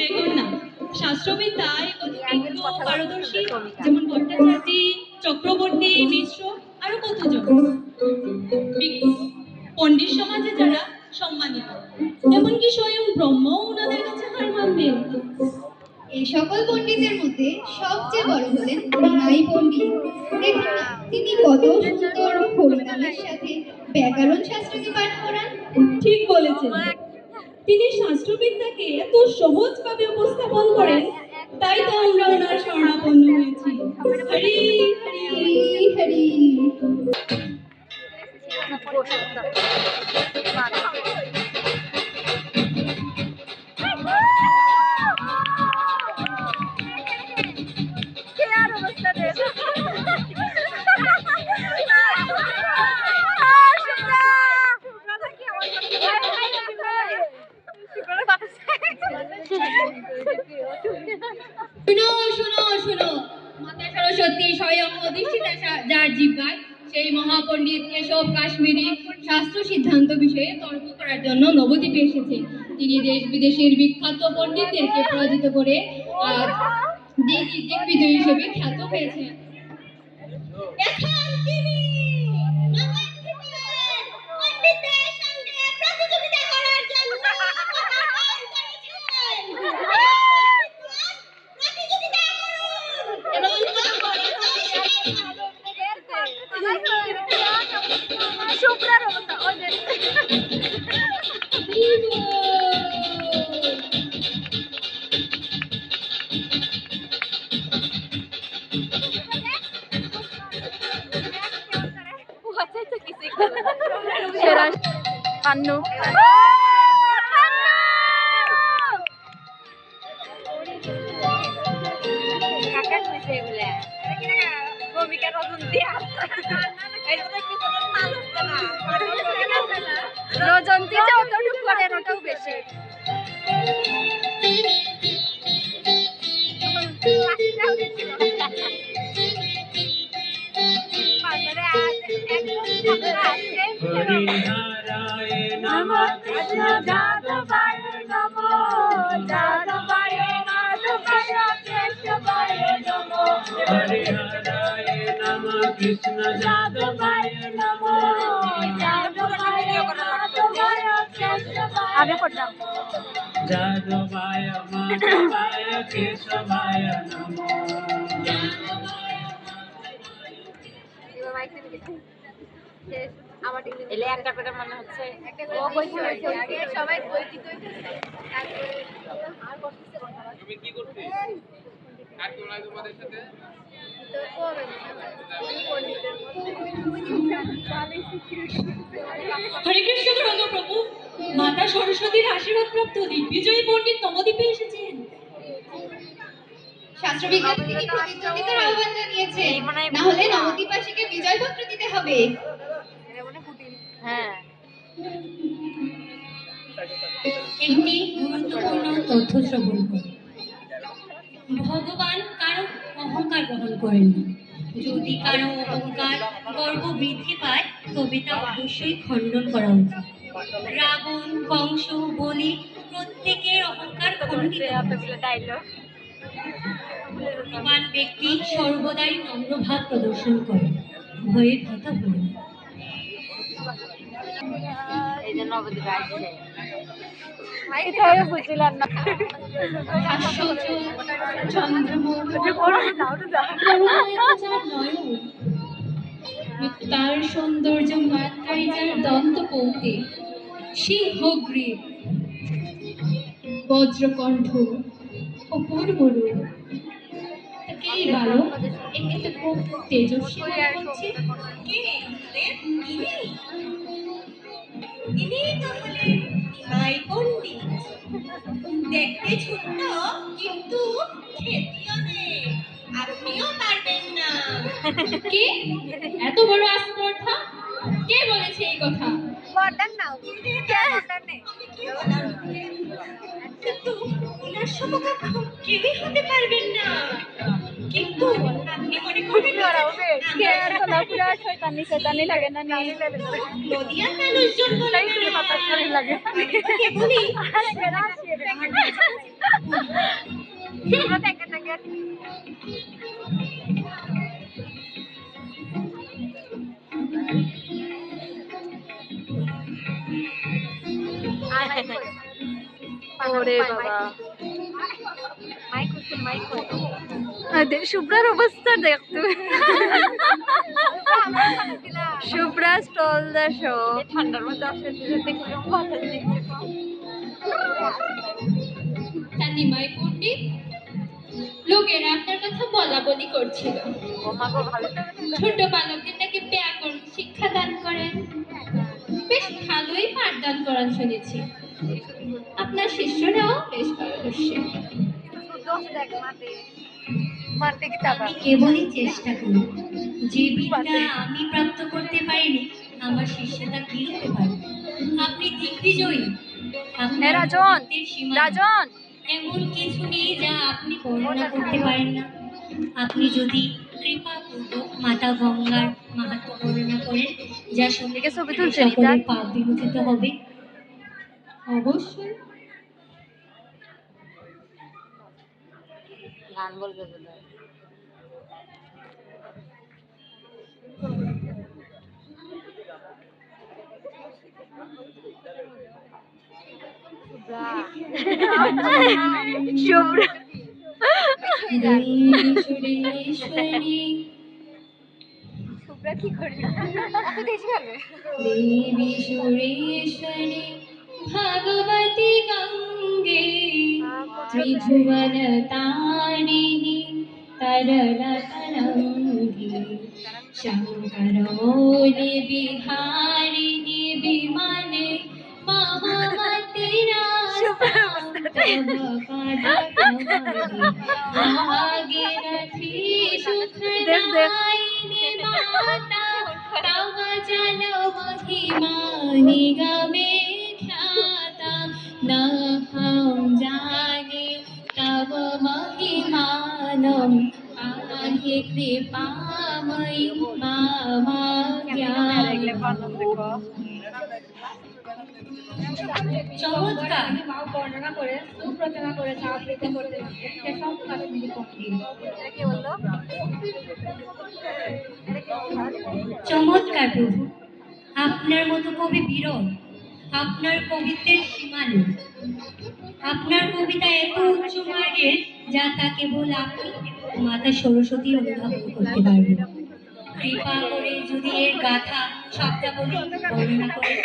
দেখুন না, শাস্ত্রবিদ্যায় কত বিজ্ঞ পারদর্শী যেমন ভট্টাচার্য, চক্রবর্তী, মিশ্র আরো কতজন পণ্ডিত সমাজে যারা সম্মানিত, এমনকি স্বয়ং ব্রহ্ম ওনাদের কাছে হার মানবেন। এই সকল পণ্ডিতের মধ্যে সবচেয়ে বড় হলেন নিমাই পণ্ডিত। দেখুন না, তিনি কত সুন্দর হরিনামের সাথে ব্যাকরণ শাস্ত্রকে পাঠ করান। ঠিক বলেছেন, তিনি শাস্ত্রবিদ্যাকে এত সহজভাবে উপস্থাপন করেন, তাই তো আমরা ওনার শরণাপন্ন হয়েছি। হরি হরি হরি হরি। শুনো শুনো শুনো, মাতা সরস্বতী স্বয়ং অধিষ্ঠিতা যার জিহ্বায়, সেই মহাপণ্ডিত কেশব কাশ্মীরি শাস্ত্র সিদ্ধান্ত বিষয়ে তর্ক করার জন্য নবদ্বীপে এসেছে। তিনি দেশ বিদেশের বিখ্যাত পণ্ডিতদেরকে পরাজিত করে আজ দিগ্বিজয়ী হিসেবে খ্যাত হয়েছেন। এখন তিনি পণ্ডিতদের সঙ্গে প্রতিযোগিতা করার জন্য Anu. Kakak bisa boleh. Kira-kira mau mikir rojun dia. Itu lagi kalau malu kan. Rojun dia jauh tuh করে ওটাও বেশি। হরিহরায় নমঃ কৃষ্ণ যাদবায় নমঃ যাদবায় মাধবায় কেশবায় নমঃ হরিহরায় নমঃ কৃষ্ণ যাদবায় নমঃ যাদবায় মাধবায় কেশবায় আগে করলাম যাদবায় মাধবায় কেশবায় নমঃ এলে একটা করে মনে হচ্ছে সবাই তুমি কি করতে আর তোমরা তোমাদের সাথে হরে কৃষ্ণ প্রভু, মাতা সরস্বতীর আশীর্বাদ প্রাপ্ত দিগ্বিজয়ী পণ্ডিত নবদ্বীপে এসেছেন। শাস্ত্রবিজ্ঞান থেকে প্রতিযোগিতার আহ্বান জানিয়েছে, না হলে নবদ্বীপবাসীকে বিজয়পত্র দিতে হবে। হ্যাঁ একটি গুরুত্বপূর্ণ তথ্য শ্রবণ করুন। ভগবান কারো অহংকার গ্রহণ করেন না। যদি কারো অহংকার গর্ব বৃদ্ধি পায়, তবে তা অবশ্যই খণ্ডন করা উচিত। রাবণ, কংস, বলি প্রত্যেকের অহংকার খণ্ডিত হয়। গুণবান ব্যক্তি সর্বদাই নম্রভাব প্রদর্শন করে, ভয়ের কথা বলে না। এই জন্য অবধি আসছে এটাও বুঝলাম না তার সৌন্দর্য মানকারী যার দন্ত পৌঁতে, সিংহগ্রীব, বজ্রকণ্ঠ, অপূর্ব রূপ। তাকেই বালক একে তো খুব তেজস্বী মনে হচ্ছে। ইনিই তাহলে নিমাই পণ্ডিত। দেখতে ছোট্ট, কিন্তু খেতে অনেক। আপনিও পারবেন না। কে এত বড় আস্পর্ধা? কে বলেছে এই কথা? কিন্তু ওনার সমকক্ষ কেউই হতে পারবেন না। কিন্তু আপনি মনে করবেন শয়তানি লাগে না নদিয়ার মানুষজন বলে লাগে শুভ্র থেকে থেকে ওরে বাবা শুভ্রার অবস্থা দেখতে শুভ্রা স্টল দা শো ঠান্ডার মধ্যে আসতে দেখলাম বাতাস দিচ্ছে নিমাই পণ্ডিত লোকেরা আপনার কথা বলা বলি করছিল। ছোট বালকদের নাকি ব্যাকরণ শিক্ষা দান করেন, বেশ ভালোই পাঠদান করান শুনেছি। আপনার শিষ্যরাও বেশ পারদর্শী। মারতে কি টাকা আমি কেবলই চেষ্টা করি, যে বিদ্যা আমি প্রাপ্ত করতে পারিনি আমার শিষ্যতা কি হতে পারে। আপনি দিগ্বিজয়ী, আপনার রাজন, কর্তৃত্বের সীমা নেই। রাজন এমন কিছু নেই যা আপনি বর্ণনা করতে পারেন না। আপনি যদি কৃপাপূর্বক মাতা গঙ্গার মাহাত্ম্য বর্ণনা করেন, যা শুনলে ছবি তুলছে, সকলের পাপ বিমোচিত হবে। অবশ্যই। গান বলবে বোধহয় শুভ্রা দেবীশ্বরেশ্বরী শুভ্রা কি করবে এত দেশ গেলে দেবীশ্বরেশ্বরী ভগবতী গঙ্গে ত্রিভুবন তারিণী তরল তরঙ্গে শঙ্কর মৌলি বিহারিণী বিমানে মহামতি ভাগীরথী সুখদায়িনী মাতা तव जल महिमा निगमे ख्याता न हम जाने तव महिमानं पाहि कृपामयि मामा চমৎকার। বর্ণনা করে সুপ্রচনা করে আবৃত্তি করতে সব কাশ্মীরি পণ্ডিত কি বললো চমৎকার প্রভু, আপনার মতো কবি বিরল। আপনার কবিত্বের সীমা নেই। আপনার কবিতা এত উচ্চ মার্গের যা তা কেবল আপনি মাতা সরস্বতী অনুধাবন করতে পারবেন। কৃপা করে যদি এর গাথা শব্দাবলী বর্ণনা করেন।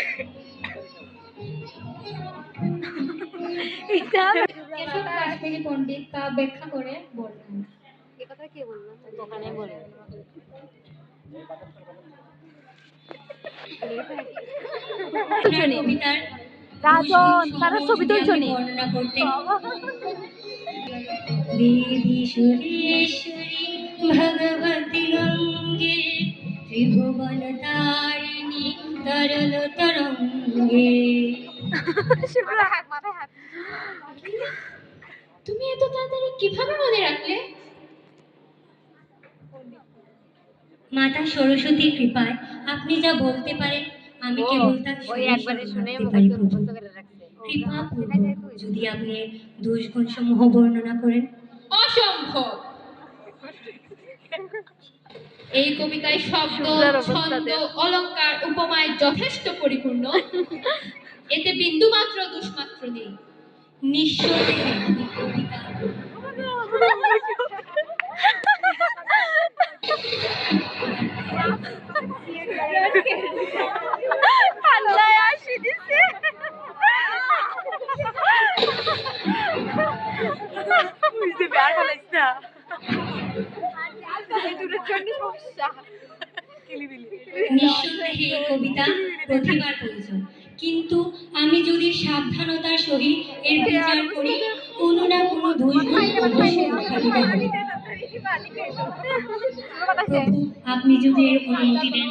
এসব কাশ্মীরি পণ্ডিত তা ব্যাখ্যা করে বললেন। এ কথা কে বললো দোকানে বলে আপনার কবিতার রাজন, তারা ছবি যদি তুলছো আপনি নি? বর্ণনা করতেন। দেবী সুরেশ্বরী ভগবতী গঙ্গে ত্রিভুবন তারিণী তরল তরঙ্গে। শুভ্রা হাত মাথায় হাত তুমি এত তাড়াতাড়ি কিভাবে মনে রাখলে? মাতা সরস্বতীর কৃপায় আপনি যা বলতে পারেন আমি কেবল তা ওই শুনে একবারে শুনে রাখতে পারি প্রভু। মুখস্থ করে রাখছে কৃপাপূর্বক যদি আপনি এর দোষগুণ সমূহ বর্ণনা করেন। অসম্ভব। এই কবিতায় শব্দ, শুভ্রার অবস্থা ছন্দ, দেখ। অলংকার, উপমায় যথেষ্ট পরিপূর্ণ। এতে বিন্দুমাত্র দোষমাত্র নেই। নিঃসন্দেহে এই কবিতা আল্লাহ আসি দিছে বুঝতে বের হলাইছ না এই দুটোর জন্য সমস্যা নিঃসন্দেহে এই কবিতা প্রতিভার প্রয়োজন, কিন্তু আমি যদি সাবধানতার সহিত এর বিচার করি কোনো না কোনো দোষগুণ অবশ্যই উদ্ঘাটিত হবে। প্রভু, আপনি যদি এর অনুমতি দেন।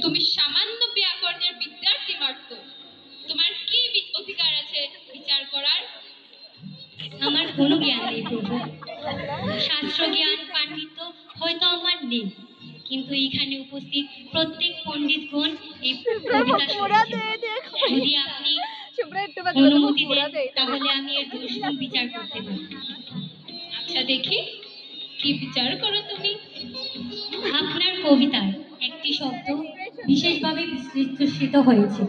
তুমি সামান্য ব্যাকরণের বিদ্যার্থী মাত্র, তোমার কি অধিকার আছে বিচার করার? আমার কোনো জ্ঞান নেই প্রভু, শাস্ত্র জ্ঞান পাণ্ডিত্য হয়তো আমার নেই, কিন্তু এখানে উপস্থিত প্রত্যেক পণ্ডিতগণ এই কবিতা শুনেছেন। যদি আপনি শুভ্রা একটু অনুমতি দেন তাহলে আমি এর দোষগুণ বিচার করতে পারি। আচ্ছা দেখি কি বিচার করো তুমি। আপনার কবিতায় একটি শব্দ বিশেষভাবে বিশ্লেষিত হয়েছে।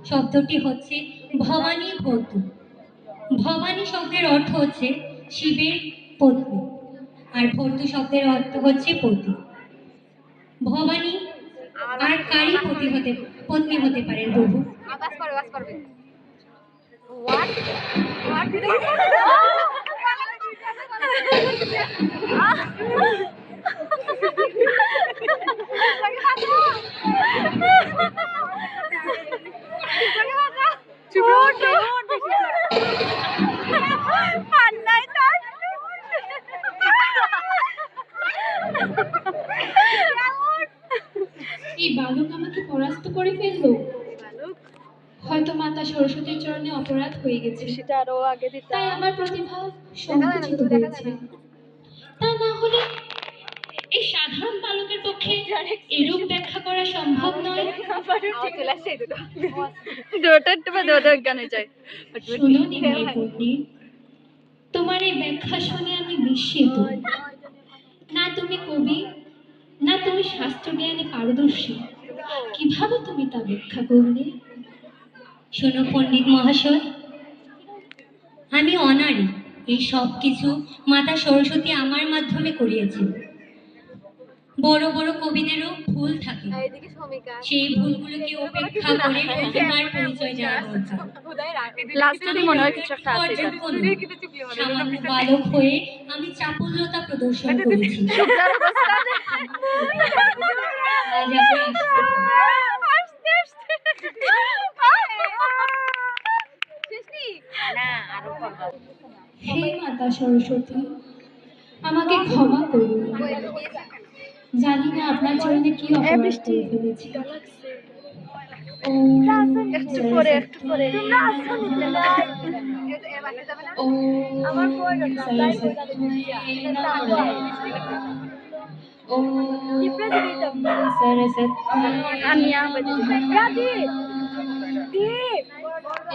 শব্দটি হচ্ছে ভবানী ভর্তু। ভবানী শব্দের অর্থ হচ্ছে শিবের পত্নী, আর ভর্তু শব্দের অর্থ হচ্ছে পতি। ভবানী আর কারই পত্নী হতে পারেন প্রভু? আওয়াজ করবে হোয়াট হোয়াট দিদি এই বালক আমাকে পরাস্ত করে ফেললো। হয়তো মাতা সরস্বতীর চরণে অপরাধ হয়ে গেছে, সেটা আরো আগে দিতে তাই আমার প্রতিভা সংকুচিত হয়েছে। তা না হলে এই সাধারণ বালকের পক্ষে এরূপ ব্যাখ্যা করা সম্ভব নয়। চলে আসছে দুটো একটু দুটো গানে চাই শোনো নিমাই পণ্ডিত, তোমার এই ব্যাখ্যা শুনে আমি বিস্মিত। না তুমি কবি, না তুমি শাস্ত্র জ্ঞানে পারদর্শী, কিভাবে তুমি তা ব্যাখ্যা করলে? শোনো পণ্ডিত মহাশয়, আমি অনারী। এই সব কিছু মাতা সরস্বতী আমার মাধ্যমে করিয়েছেন। বড় বড় কবিদেরও ভুল থাকে, এইদিকে শমিকা সেই ভুলগুলোকে উপেক্ষা করে প্রতিভার পরিচয় দেওয়া দরকার। লাস্টে মনে হয় কিছু একটা আছে যোগ্য নই। সামান্য বালক হয়ে আমি চাপল্যতা প্রদর্শন করেছি। আজ আপনি আসতে হে মাতা সরস্বতী, আমাকে ক্ষমা করুন। জানি না আপনার চরণে কি অপরাধ করে ফেলেছি। একটু পরে আমার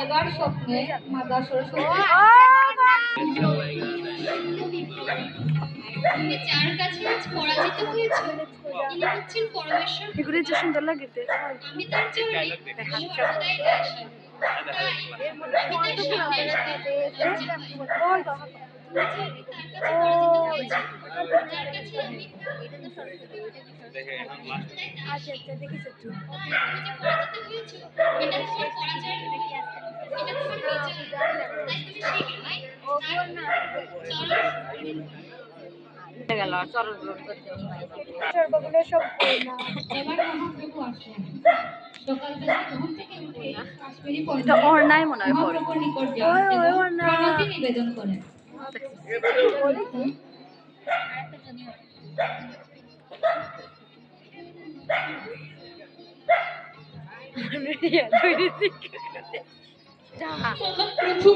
এবার স্বপ্নে মাতা সরস্বতী তুমি যার কাছে আজ পরাজিত হয়েছ, তিনি হচ্ছেন পরমেশ্বর। এগুলো যে সুন্দর লাগে আমি তার চরণে সর্বদাই দাসী। তাই আমি তার সামনে আসতে লজ্জা পাই। তুমি যে তার কাছে পরাজিত হয়েছ, যার কাছে আমি আচ্ছা দেখেছো তুমি যে পরাজিত হয়েছ, এটা তোমার পরাজয় নয়, এটা তোমার বিজয়। তাই তুমি শীঘ্রই গেল চরণ এবার মহাপ্রভু আসলেন। সকালবেলা ঘুম থেকে উঠে কাশ্মীরি এটা অর্ণায় মনে হয় মহাপ্রভুর নিকট যান এবং প্রণতি নিবেদন করেন। মহাপ্রভু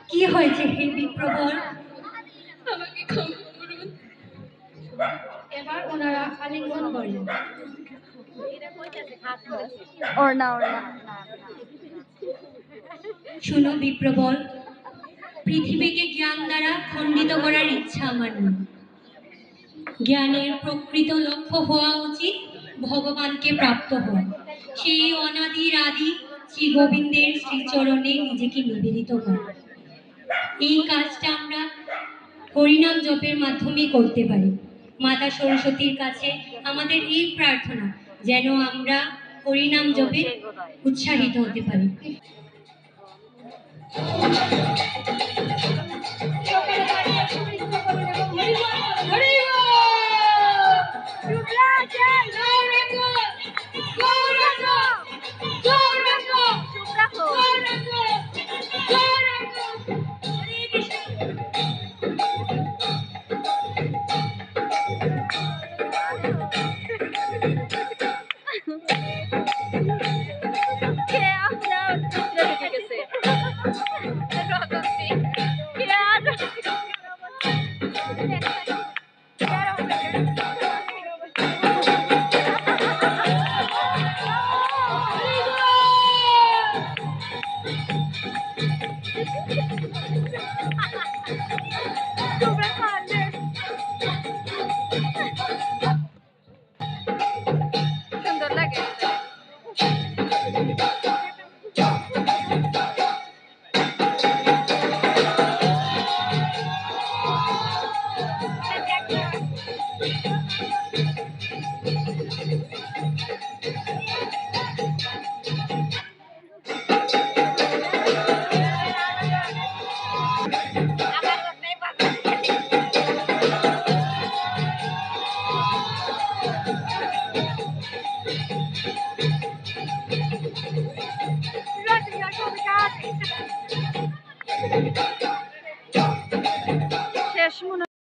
কি হয়েছে হে বিপ্রবর? আমাকে ক্ষমা করুন। এবার ওনারা আলিঙ্গন করলেন। অর্ণা শুনো বিপ্রবর, পৃথিবীকে জ্ঞান দ্বারা খণ্ডিত করার ইচ্ছা আমার নেই। জ্ঞানের প্রকৃত লক্ষ্য হওয়া উচিত ভগবানকে প্রাপ্ত হওয়া। সেই অনাদির আদি শ্রী গোবিন্দের শ্রীচরণে নিজেকে নিবেদিত করা। এই কাজটা আমরা হরিনাম জপের মাধ্যমে করতে পারি। মাতা সরস্বতীর কাছে আমাদের এই প্রার্থনা, যেন আমরা হরিনাম জপে উৎসাহিত হতে পারি। কে আপনার চিত্র ঢুকে গেছে সুন্দর লাগে